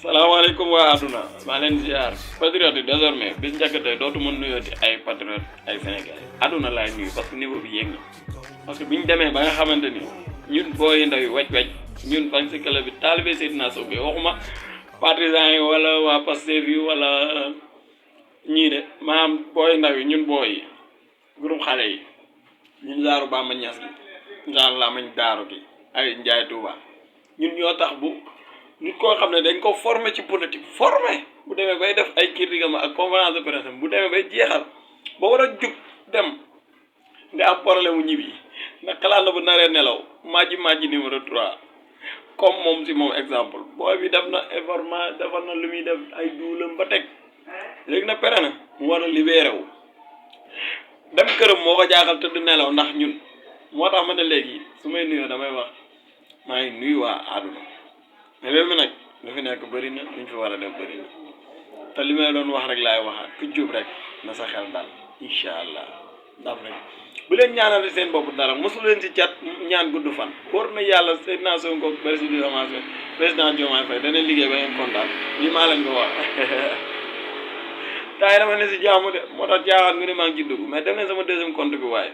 salaamaaleykum waa àdduna maa leen ziar patriote yi désormais bis njëkk tey dootu mën nuyooti ay patriote ay sénégalais àdduna laay nuyu parce que niveau bi yéeg na parce que bi ñu demee ba nga xamante ni ñun booy ndaw yi wecc ñun fan si club bi taalibe Seydina Sow bi waxuma partisan yi wala waa Pastef yi wala ñii de maanaam booy ndaw yi ñun booy yi groupe xale yi ñun zaaru Bamba Ñas gi genre lamañ daaru gi ay Njaay Tuuba ñun ñoo tax bu nit koo xam ne dañ ko formé ci politique formé bu demee bay def ay critique ak conférence de presse bu demee bay jeexal ba war a jug dem nga am problème mu ñibbi ndax xalaat na bu naree nelaw maaji numéro 3 comme moom si moom exemple booy bi def na information defal na lu muy def ay duulam ba teg léegi na pere na mu war a libéré wu dem këram moo ko jaaxal tëdd nelaw ndax ñun moo tax ma ne léegi su may nuyoo damay wax maa ngi nuyu waa àdduna mais réew mi nag lu fi nekk bëri na luñ fi war a def bëri na te li may doon wax rek laay waxaat ku jub rek na sa xel dal incha allah ndam rek bu leen ñaanal seen bopp dara mosu leen ci cat ñaan gudd fan wóor na yàlla Seydina Sonko président Diomaye Faye dana liggéey ba ngeen kontaan lii maa leen ko wax taay dama ne si jaamu de moo tax jaaxaat nga ne maa ngi ci dugg mais dem leen sama deuxième compte bi waaye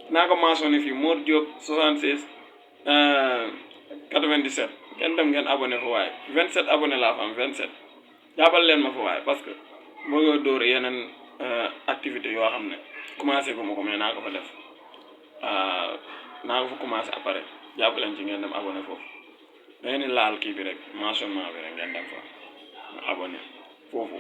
naa ko mentionné fii Mor Diop 76 97 ngeen dem ngeen abonné fa waaye 27 abonné laa fa am 27 jàppal leen ma fa waaye parce que moo ngi dóor yeneen activité yoo xam ne commencé ko ma ko mais naa ko fa def naa ko fa commencé après jàpp leen ci ngeen dem abonné foofu da ngeen di laal kii bi rek mentionnement bi rek ngeen dem fa nga abonné foofu